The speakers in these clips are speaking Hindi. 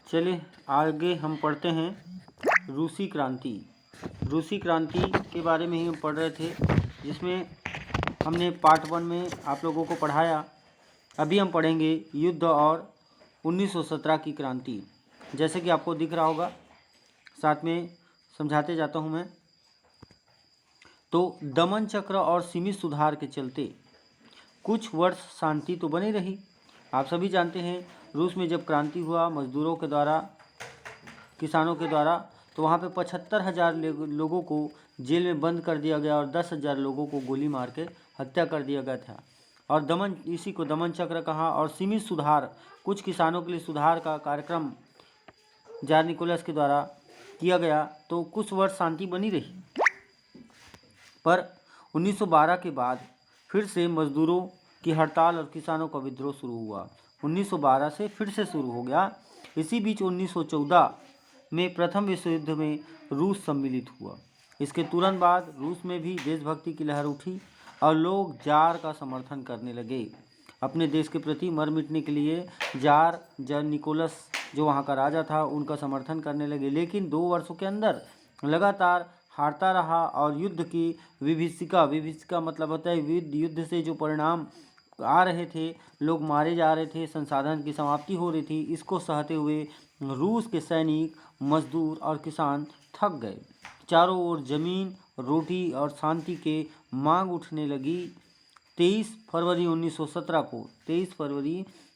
चलिए आगे हम पढ़ते हैं रूसी क्रांति। रूसी क्रांति के बारे में ही हम पढ़ रहे थे, जिसमें हमने पार्ट 1 में आप लोगों को पढ़ाया। अभी हम पढ़ेंगे युद्ध और 1917 की क्रांति। जैसे कि आपको दिख रहा होगा, साथ में समझाते जाता हूँ मैं। तो दमन चक्र और सीमित सुधार के चलते कुछ वर्ष शांति तो बनी रही। आप सभी जानते हैं, रूस में जब क्रांति हुआ मजदूरों के द्वारा, किसानों के द्वारा, तो वहाँ पे 75,000 लोगों को जेल में बंद कर दिया गया और 10,000 लोगों को गोली मार के हत्या कर दिया गया था। और दमन, इसी को दमन चक्र कहा। और सीमित सुधार, कुछ किसानों के लिए सुधार का कार्यक्रम जार निकोलस के द्वारा किया गया, तो कुछ वर्ष शांति बनी रही। पर 1912 के बाद फिर से मजदूरों की हड़ताल और किसानों का विद्रोह शुरू हुआ। 1912 से फिर से शुरू हो गया। इसी बीच 1914 में प्रथम विश्व युद्ध में रूस सम्मिलित हुआ। इसके तुरंत बाद रूस में भी देशभक्ति की लहर उठी और लोग जार का समर्थन करने लगे। अपने देश के प्रति मर मिटने के लिए जार निकोलस, जो वहाँ का राजा था, उनका समर्थन करने लगे। लेकिन 2 वर्षों के अंदर लगातार हारता रहा और युद्ध की विभीषिका मतलब होता है युद्ध से जो परिणाम आ रहे थे, लोग मारे जा रहे थे, संसाधन की समाप्ति हो रही थी, इसको सहते हुए रूस के सैनिक, मजदूर और किसान थक गए। चारों ओर जमीन, रोटी और शांति के मांग उठने लगी। 23 फरवरी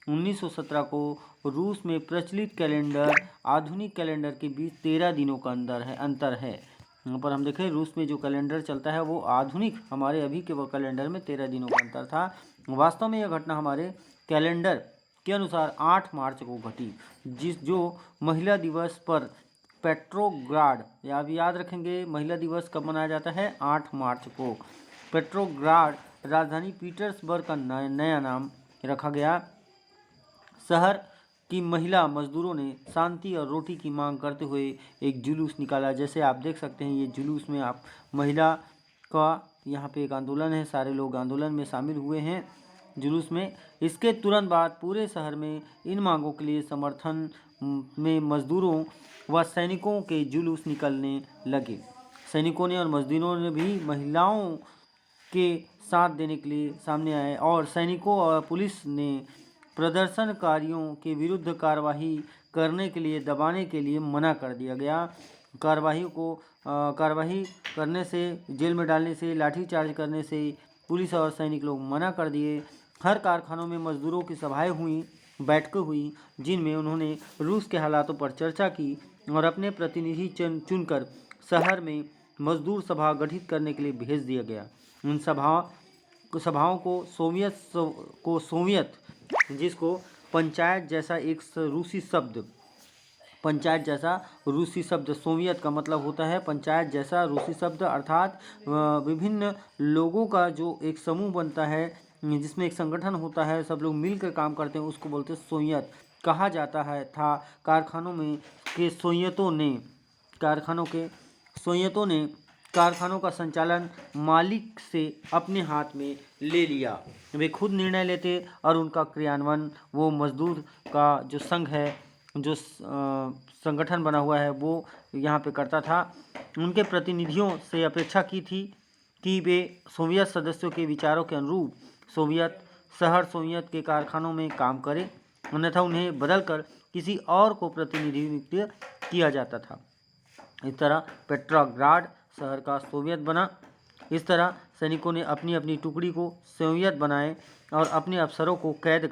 1917 को रूस में प्रचलित कैलेंडर आधुनिक कैलेंडर के बीच 13 दिनों का अंतर है। यहाँ पर हम देखें, रूस में जो कैलेंडर चलता है वो आधुनिक, हमारे अभी के वो कैलेंडर में 13 दिनों का अंतर था। वास्तव में यह घटना हमारे कैलेंडर के अनुसार 8 मार्च को घटी, जो महिला दिवस पर पेट्रोग्राड, आप याद रखेंगे महिला दिवस कब मनाया जाता है, 8 मार्च को। पेट्रोग्राड राजधानी पीटर्सबर्ग का नया नाम रखा गया। शहर की महिला मजदूरों ने शांति और रोटी की मांग करते हुए एक जुलूस निकाला। जैसे आप देख सकते हैं, ये जुलूस में आप महिला का यहाँ पे एक आंदोलन है, सारे लोग आंदोलन में शामिल हुए हैं जुलूस में। इसके तुरंत बाद पूरे शहर में इन मांगों के लिए समर्थन में मजदूरों व सैनिकों के जुलूस निकलने लगे। सैनिकों ने और मजदूरों ने भी महिलाओं के साथ देने के लिए सामने आए और सैनिकों और पुलिस ने प्रदर्शनकारियों के विरुद्ध कार्रवाई करने के लिए, दबाने के लिए मना कर दिया गया। कार्रवाई करने से, जेल में डालने से, लाठीचार्ज करने से पुलिस और सैनिक लोग मना कर दिए। हर कारखानों में मजदूरों की सभाएं हुई, बैठकें हुई, जिनमें उन्होंने रूस के हालातों पर चर्चा की और अपने प्रतिनिधि चुनकर शहर में मजदूर सभा गठित करने के लिए भेज दिया गया। उन सभाओं को सोवियत, जिसको पंचायत जैसा एक रूसी शब्द, सोवियत का मतलब होता है पंचायत जैसा रूसी शब्द, अर्थात विभिन्न लोगों का जो एक समूह बनता है, जिसमें एक संगठन होता है, सब लोग मिलकर काम करते हैं, उसको बोलते हैं सोवियत कहा जाता है था। कारखानों का संचालन मालिक से अपने हाथ में ले लिया। वे खुद निर्णय लेते और उनका क्रियान्वयन वो मजदूर का जो संघ है, जो संगठन बना हुआ है, वो यहाँ पे करता था। उनके प्रतिनिधियों से अपेक्षा की थी कि वे सोवियत सदस्यों के विचारों के अनुरूप सोवियत के कारखानों में काम करें, अन्यथा उन्हें बदलकर किसी और को प्रतिनिधित्व किया जाता था। इस तरह पेट्रोग्राड शहर का सोवियत बना। इस तरह सैनिकों ने अपनी अपनी टुकड़ी को सोवियत बनाए और अपने अफसरों को कैद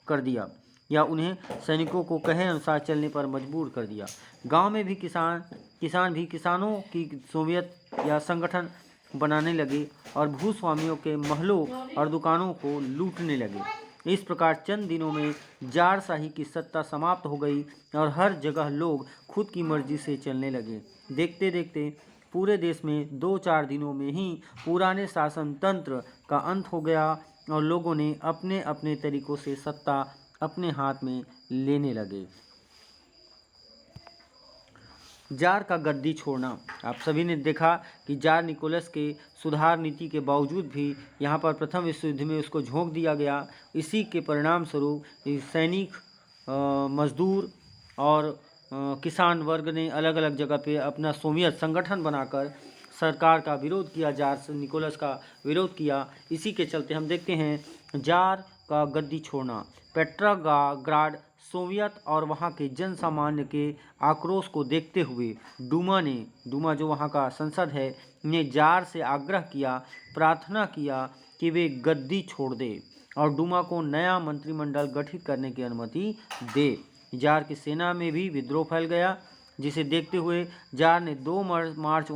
कर दिया या उन्हें सैनिकों को कहे अनुसार चलने पर मजबूर कर दिया। गांव में भी किसान भी किसानों की सोवियत या संगठन बनाने लगे और भूस्वामियों के महलों और दुकानों को लूटने लगे। इस प्रकार चंद दिनों में जारशाही की सत्ता समाप्त हो गई और हर जगह लोग खुद की मर्जी से चलने लगे। देखते देखते पूरे देश में 2-4 दिनों में ही पुराने शासन तंत्र का अंत हो गया और लोगों ने अपने अपने तरीकों से सत्ता अपने हाथ में लेने लगे। जार का गद्दी छोड़ना। आप सभी ने देखा कि जार निकोलस के सुधार नीति के बावजूद भी यहाँ पर प्रथम विश्व युद्ध में उसको झोंक दिया गया। इसी के परिणाम स्वरूप सैनिक, मजदूर और किसान वर्ग ने अलग अलग जगह पे अपना सोवियत संगठन बनाकर सरकार का विरोध किया, जार निकोलस का विरोध किया। इसी के चलते हम देखते हैं जार का गद्दी छोड़ना। पेट्राग्राड सोवियत और वहाँ के जन सामान्य के आक्रोश को देखते हुए डूमा जो वहाँ का संसद है ने जार से आग्रह किया, प्रार्थना किया कि वे गद्दी छोड़ दे और डूमा को नया मंत्रिमंडल गठित करने की अनुमति दे। जार की सेना में भी विद्रोह फैल गया, जिसे देखते हुए जार ने 2 मार्च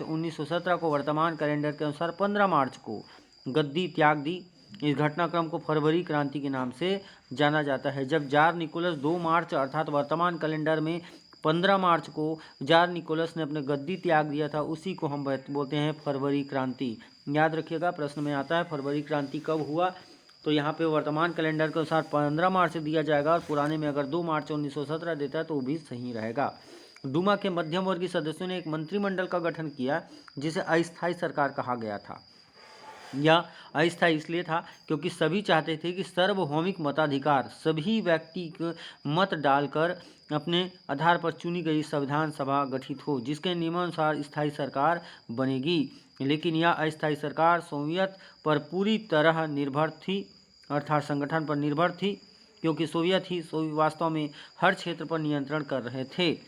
1917 को वर्तमान कैलेंडर के अनुसार 15 मार्च को गद्दी त्याग दी। इस घटनाक्रम को फरवरी क्रांति के नाम से जाना जाता है। जब जार निकोलस 2 मार्च अर्थात वर्तमान कैलेंडर में 15 मार्च को जार निकोलस ने अपने गद्दी त्याग दिया था, उसी को हम बोलते हैं फरवरी क्रांति। याद रखिएगा, प्रश्न में आता है फरवरी क्रांति कब हुआ, तो यहाँ पे वर्तमान कैलेंडर के अनुसार 15 मार्च से दिया जाएगा और पुराने में अगर 2 मार्च 1917 देता है तो वो भी सही रहेगा। डूमा के मध्यम वर्गीय सदस्यों ने एक मंत्रिमंडल का गठन किया जिसे अस्थायी सरकार कहा गया था। यह अस्थायी इसलिए था क्योंकि सभी चाहते थे कि सार्वभौमिक मताधिकार, सभी व्यक्ति मत डालकर अपने आधार पर चुनी गई संविधान सभा गठित हो जिसके नियमानुसार स्थायी सरकार बनेगी। लेकिन यह अस्थायी सरकार सोवियत पर पूरी तरह निर्भर थी, अर्थात संगठन पर निर्भर थी, क्योंकि सोवियत वास्तव में हर क्षेत्र पर नियंत्रण कर रहे थे।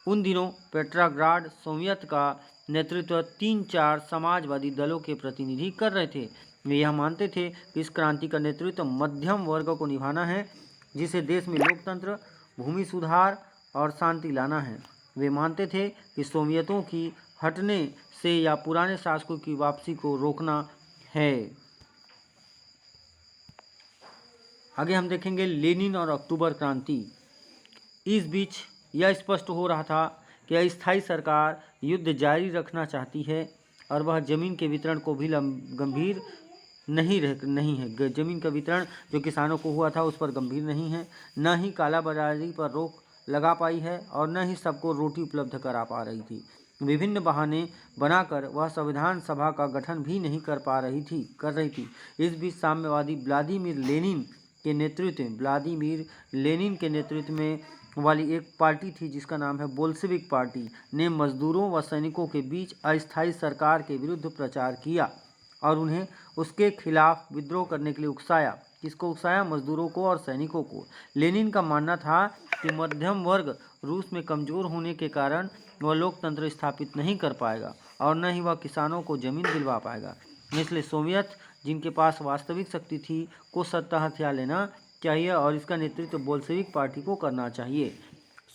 उन दिनों पेट्राग्राड सोवियत का नेतृत्व 3-4 समाजवादी दलों के प्रतिनिधि कर रहे थे। वे यह मानते थे कि इस क्रांति का नेतृत्व मध्यम वर्ग को निभाना है, जिसे देश में लोकतंत्र, भूमि सुधार और शांति लाना है। वे मानते थे कि सोवियतों की हटने से या पुराने शासकों की वापसी को रोकना है। आगे हम देखेंगे लेनिन और अक्टूबर क्रांति। इस बीच यह स्पष्ट हो रहा था कि अस्थायी सरकार युद्ध जारी रखना चाहती है और वह जमीन के वितरण को भी गंभीर नहीं है। जमीन का वितरण जो किसानों को हुआ था उस पर गंभीर नहीं है, न ही कालाबाजारी पर रोक लगा पाई है और न ही सबको रोटी उपलब्ध करा पा रही थी। विभिन्न बहाने बनाकर वह संविधान सभा का गठन भी नहीं कर रही थी। इस बीच साम्यवादी व्लादिमीर लेनिन के नेतृत्व में वाली एक पार्टी थी जिसका नाम है बोल्शेविक पार्टी ने मजदूरों व सैनिकों के बीच अस्थायी सरकार के विरुद्ध प्रचार किया और उन्हें उसके खिलाफ विद्रोह करने के लिए उकसाया। किसको उकसाया? मजदूरों को और सैनिकों को। लेनिन का मानना था कि मध्यम वर्ग रूस में कमज़ोर होने के कारण वह लोकतंत्र स्थापित नहीं कर पाएगा और न ही वह किसानों को जमीन दिलवा पाएगा। इसलिए सोवियत, जिनके पास वास्तविक शक्ति थी, को सत्ता हथिया लेना चाहिए और इसका नेतृत्व बोल्शेविक पार्टी को करना चाहिए।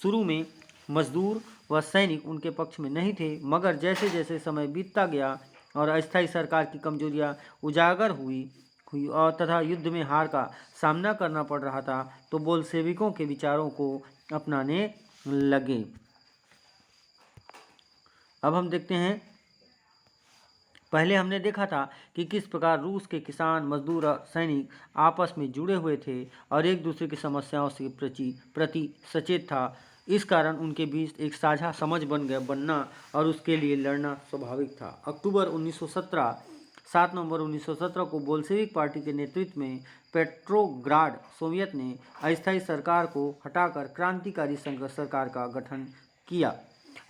शुरू में मजदूर व सैनिक उनके पक्ष में नहीं थे, मगर जैसे जैसे समय बीतता गया और अस्थायी सरकार की कमजोरियां उजागर हुई और तथा युद्ध में हार का सामना करना पड़ रहा था, तो बोल्शेविकों के विचारों को अपनाने लगे। अब हम देखते हैं, पहले हमने देखा था कि किस प्रकार रूस के किसान, मजदूर और सैनिक आपस में जुड़े हुए थे और एक दूसरे की समस्याओं से प्रति सचेत था। इस कारण उनके बीच एक साझा समझ बनना और उसके लिए लड़ना स्वाभाविक था। 7 नवंबर 1917 को बोल्शेविक पार्टी के नेतृत्व में पेट्रोग्राड सोवियत ने अस्थायी सरकार को हटाकर क्रांतिकारी सरकार का गठन किया।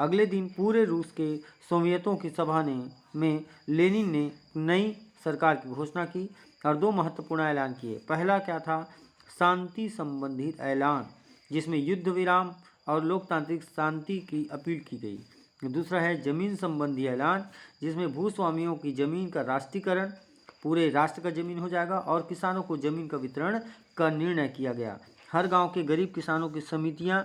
अगले दिन पूरे रूस के सोवियतों की सभा में लेनिन ने नई सरकार की घोषणा की और 2 महत्वपूर्ण ऐलान किए। पहला क्या था? शांति संबंधित ऐलान, जिसमें युद्ध विराम और लोकतांत्रिक शांति की अपील की गई। दूसरा है जमीन संबंधी ऐलान, जिसमें भूस्वामियों की जमीन का राष्ट्रीयकरण, पूरे राष्ट्र का जमीन हो जाएगा और किसानों को जमीन का वितरण का निर्णय किया गया। हर गांव के गरीब किसानों की समितियों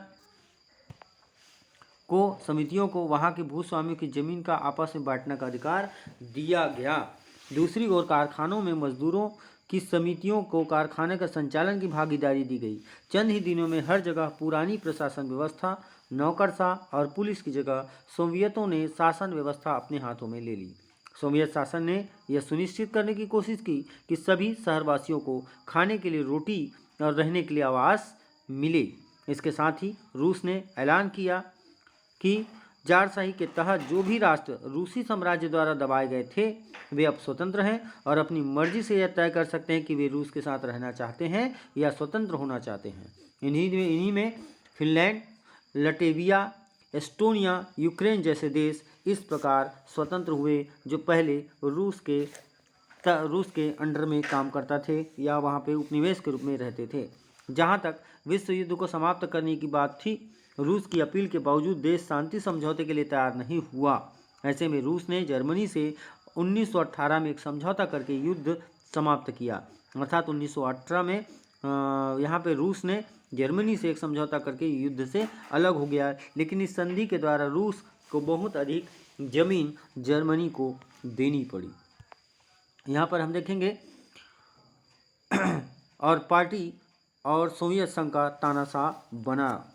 को वहां के भूस्वामियों की जमीन का आपस में बांटने का अधिकार दिया गया। दूसरी ओर कारखानों में मजदूरों की समितियों को कारखाने का संचालन की भागीदारी दी गई। चंद ही दिनों में हर जगह पुरानी प्रशासन व्यवस्था, नौकरशाह और पुलिस की जगह सोवियतों ने शासन व्यवस्था अपने हाथों में ले ली। सोवियत शासन ने यह सुनिश्चित करने की कोशिश की कि सभी शहरवासियों को खाने के लिए रोटी और रहने के लिए आवास मिले। इसके साथ ही रूस ने ऐलान किया कि जारशाही के तहत जो भी राष्ट्र रूसी साम्राज्य द्वारा दबाए गए थे वे अब स्वतंत्र हैं और अपनी मर्जी से यह तय कर सकते हैं कि वे रूस के साथ रहना चाहते हैं या स्वतंत्र होना चाहते हैं। इन्हीं में फिनलैंड, लटविया, एस्टोनिया, यूक्रेन जैसे देश इस प्रकार स्वतंत्र हुए जो पहले रूस के अंडर में काम करता थे या वहाँ पे उपनिवेश के रूप में रहते थे। जहाँ तक विश्व युद्ध को समाप्त करने की बात थी, रूस की अपील के बावजूद देश शांति समझौते के लिए तैयार नहीं हुआ। ऐसे में रूस ने जर्मनी से 1918 में एक समझौता करके युद्ध समाप्त किया। अर्थात 1918 में यहाँ पे रूस ने जर्मनी से एक समझौता करके युद्ध से अलग हो गया, लेकिन इस संधि के द्वारा रूस को बहुत अधिक जमीन जर्मनी को देनी पड़ी। यहाँ पर हम देखेंगे और पार्टी और सोवियत संघ का तानाशाह बना।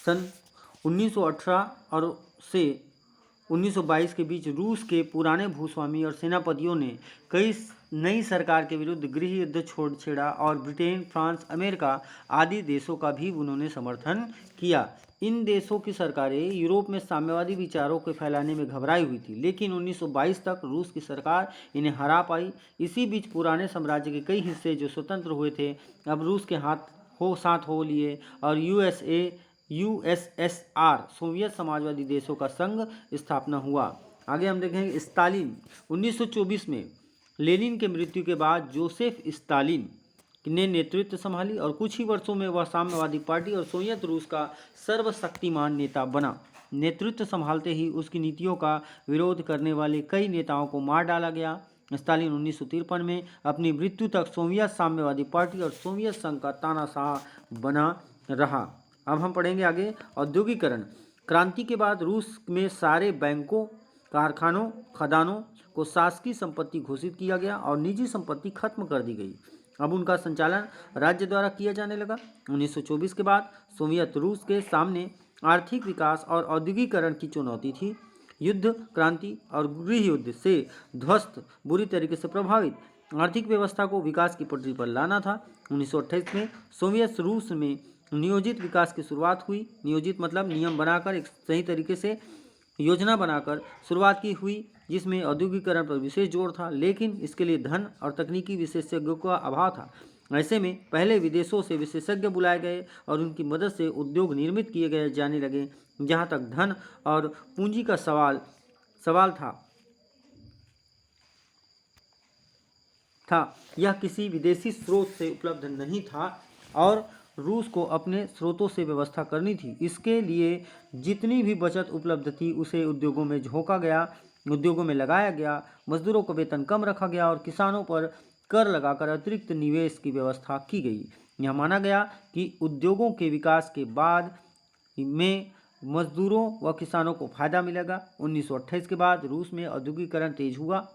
सन 1918 और से 1922 के बीच रूस के पुराने भूस्वामी और सेनापतियों ने कई नई सरकार के विरुद्ध गृह युद्ध छेड़ा और ब्रिटेन, फ्रांस, अमेरिका आदि देशों का भी उन्होंने समर्थन किया। इन देशों की सरकारें यूरोप में साम्यवादी विचारों के फैलाने में घबराई हुई थी, लेकिन 1922 तक रूस की सरकार इन्हें हरा पाई। इसी बीच पुराने साम्राज्य के कई हिस्से जो स्वतंत्र हुए थे अब रूस के साथ हो लिए और यूएसएसआर सोवियत समाजवादी देशों का संघ स्थापना हुआ। आगे हम देखेंगे स्टालिन। 1924 में लेनिन के मृत्यु के बाद जोसेफ स्टालिन ने नेतृत्व संभाली और कुछ ही वर्षों में वह साम्यवादी पार्टी और सोवियत रूस का सर्वशक्तिमान नेता बना। नेतृत्व संभालते ही उसकी नीतियों का विरोध करने वाले कई नेताओं को मार डाला गया। स्टालिन 1953 में अपनी मृत्यु तक सोवियत साम्यवादी पार्टी और सोवियत संघ का तानाशाह बना रहा। अब हम पढ़ेंगे आगे औद्योगिकरण। क्रांति के बाद रूस में सारे बैंकों, कारखानों, खदानों को शासकीय संपत्ति घोषित किया गया और निजी संपत्ति खत्म कर दी गई। अब उनका संचालन राज्य द्वारा किया जाने लगा। 1924 के बाद सोवियत रूस के सामने आर्थिक विकास और औद्योगिकरण की चुनौती थी। युद्ध, क्रांति और गृह युद्ध से ध्वस्त, बुरी तरीके से प्रभावित आर्थिक व्यवस्था को विकास की पटरी पर लाना था। 1928 में सोवियत रूस में नियोजित विकास की शुरुआत हुई। नियोजित मतलब नियम बनाकर एक सही तरीके से योजना बनाकर शुरुआत की हुई, जिसमें औद्योगिकरण पर विशेष जोर था, लेकिन इसके लिए धन और तकनीकी विशेषज्ञों का अभाव था। ऐसे में पहले विदेशों से विशेषज्ञ बुलाए गए और उनकी मदद से उद्योग निर्मित किए गए जाने लगे। जहाँ तक धन और पूंजी का सवाल था, यह किसी विदेशी स्रोत से उपलब्ध नहीं था और रूस को अपने स्रोतों से व्यवस्था करनी थी। इसके लिए जितनी भी बचत उपलब्ध थी उसे उद्योगों में झोंका गया, उद्योगों में लगाया गया। मजदूरों को वेतन कम रखा गया और किसानों पर कर लगाकर अतिरिक्त निवेश की व्यवस्था की गई। यह माना गया कि उद्योगों के विकास के बाद में मजदूरों व किसानों को फायदा मिलेगा। 1928 के बाद रूस में औद्योगिकरण तेज हुआ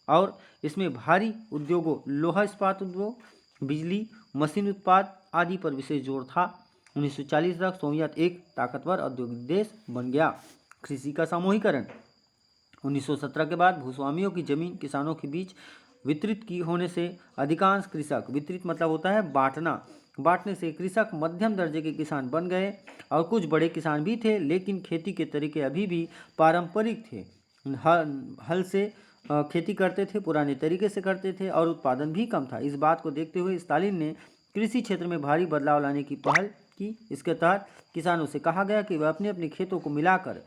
और इसमें भारी उद्योगों, लोहा इस्पात उद्योग, बिजली, मशीन उत्पाद आदि पर विशेष जोर था। 1940 तक सोवियत एक ताकतवर औद्योगिक देश बन गया। कृषि का सामूहिकरण। 1917 के बाद भूस्वामियों की जमीन किसानों के बीच वितरित की होने से अधिकांश कृषक, वितरित मतलब होता है बांटने से कृषक मध्यम दर्जे के किसान बन गए और कुछ बड़े किसान भी थे, लेकिन खेती के तरीके अभी भी पारंपरिक थे। हल से खेती करते थे, पुराने तरीके से करते थे और उत्पादन भी कम था। इस बात को देखते हुए स्टालिन ने कृषि क्षेत्र में भारी बदलाव लाने की पहल की। इसके तहत किसानों से कहा गया कि वे अपने अपने खेतों को मिलाकर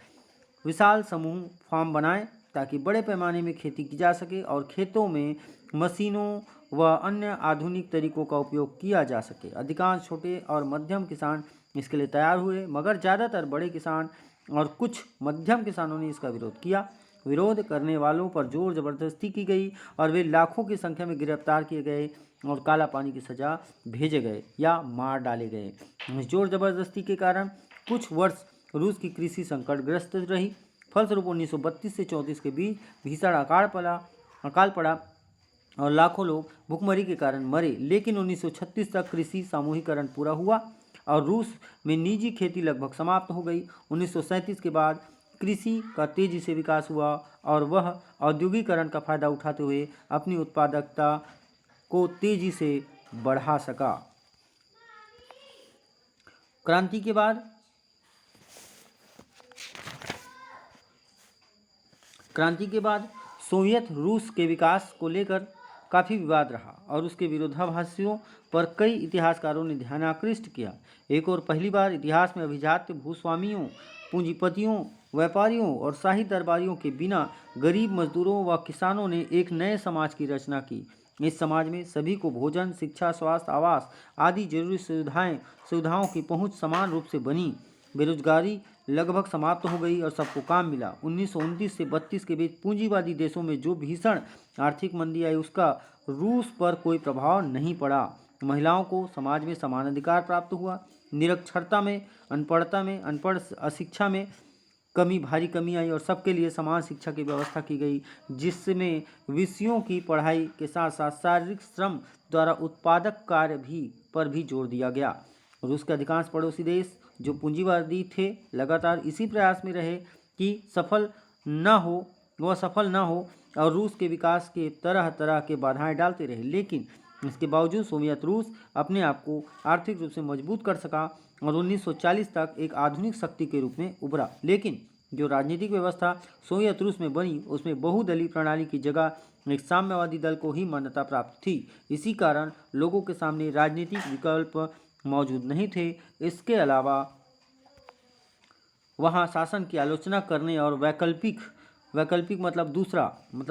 विशाल समूह फार्म बनाएं ताकि बड़े पैमाने में खेती की जा सके और खेतों में मशीनों व अन्य आधुनिक तरीकों का उपयोग किया जा सके। अधिकांश छोटे और मध्यम किसान इसके लिए तैयार हुए, मगर ज़्यादातर बड़े किसान और कुछ मध्यम किसानों ने इसका विरोध किया। विरोध करने वालों पर जोर जबरदस्ती की गई और वे लाखों की संख्या में गिरफ्तार किए गए और काला पानी की सजा भेजे गए या मार डाले गए। इस जोर जबरदस्ती के कारण कुछ वर्ष रूस की कृषि संकटग्रस्त रही। फलस्वरूप 1932 से 34 के बीच भीषण अकाल पड़ा। और लाखों लोग भुखमरी के कारण मरे। लेकिन 1936 तक कृषि सामूहिकरण पूरा हुआ और रूस में निजी खेती लगभग समाप्त हो गई। 1937 के बाद कृषि का तेजी से विकास हुआ और वह औद्योगिकरण का फायदा उठाते हुए अपनी उत्पादकता को तेजी से बढ़ा सका। क्रांति के बाद सोवियत रूस के विकास को लेकर काफ़ी विवाद रहा और उसके विरोधाभासियों पर कई इतिहासकारों ने ध्यान आकृष्ट किया। एक और पहली बार इतिहास में अभिजात्य भूस्वामियों, पूंजीपतियों, व्यापारियों और शाही दरबारियों के बिना गरीब मजदूरों व किसानों ने एक नए समाज की रचना की। इस समाज में सभी को भोजन, शिक्षा, स्वास्थ्य, आवास आदि जरूरी सुविधाओं की पहुंच समान रूप से बनी। बेरोजगारी लगभग समाप्त हो गई और सबको काम मिला। 1929 से 32 के बीच पूंजीवादी देशों में जो भीषण आर्थिक मंदी आई उसका रूस पर कोई प्रभाव नहीं पड़ा। महिलाओं को समाज में समान अधिकार प्राप्त हुआ। निरक्षरता में, अशिक्षा में भारी कमी आई और सबके लिए समान शिक्षा की व्यवस्था की गई, जिसमें विषयों की पढ़ाई के साथ साथ शारीरिक श्रम द्वारा उत्पादक कार्य पर भी जोर दिया गया। रूस के अधिकांश पड़ोसी देश जो पूंजीवादी थे लगातार इसी प्रयास में रहे कि सफल न हो और रूस के विकास के तरह तरह के बाधाएं डालते रहे। लेकिन इसके बावजूद सोवियत रूस अपने आप को आर्थिक रूप से मजबूत कर सका और 1940 तक एक आधुनिक शक्ति के रूप में उभरा। लेकिन जो राजनीतिक व्यवस्था सोवियत रूस में बनी उसमें बहुदलीय प्रणाली की जगह एक साम्यवादी दल को ही मान्यता प्राप्त थी। इसी कारण लोगों के सामने राजनीतिक विकल्प मौजूद नहीं थे। इसके अलावा वहाँ शासन की आलोचना करने और वैकल्पिक मतलब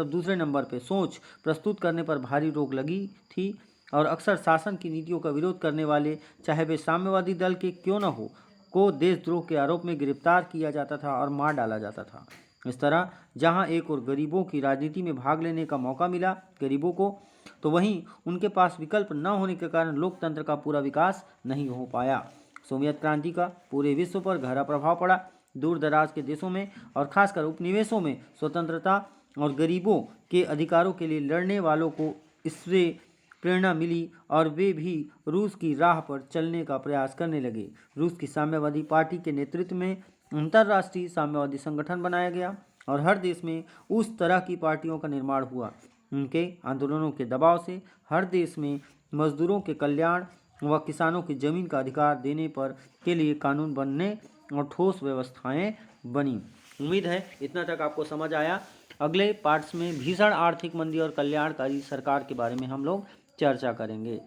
दूसरे नंबर पे सोच प्रस्तुत करने पर भारी रोक लगी थी और अक्सर शासन की नीतियों का विरोध करने वाले, चाहे वे साम्यवादी दल के क्यों न हो, को देशद्रोह के आरोप में गिरफ्तार किया जाता था और मार डाला जाता था। इस तरह जहां एक और गरीबों की राजनीति में भाग लेने का मौका मिला गरीबों को, तो वहीं उनके पास विकल्प न होने के कारण लोकतंत्र का पूरा विकास नहीं हो पाया। सोवियत क्रांति का पूरे विश्व पर गहरा प्रभाव पड़ा। दूर दराज के देशों में और खासकर उपनिवेशों में स्वतंत्रता और गरीबों के अधिकारों के लिए लड़ने वालों को इससे प्रेरणा मिली और वे भी रूस की राह पर चलने का प्रयास करने लगे। रूस की साम्यवादी पार्टी के नेतृत्व में अंतर्राष्ट्रीय साम्यवादी संगठन बनाया गया और हर देश में उस तरह की पार्टियों का निर्माण हुआ। उनके आंदोलनों के दबाव से हर देश में मजदूरों के कल्याण व किसानों की जमीन का अधिकार देने पर के लिए कानून बनने और ठोस व्यवस्थाएं बनी। उम्मीद है इतना तक आपको समझ आया। अगले पार्ट्स में भीषण आर्थिक मंदी और कल्याणकारी सरकार के बारे में हम लोग चर्चा करेंगे।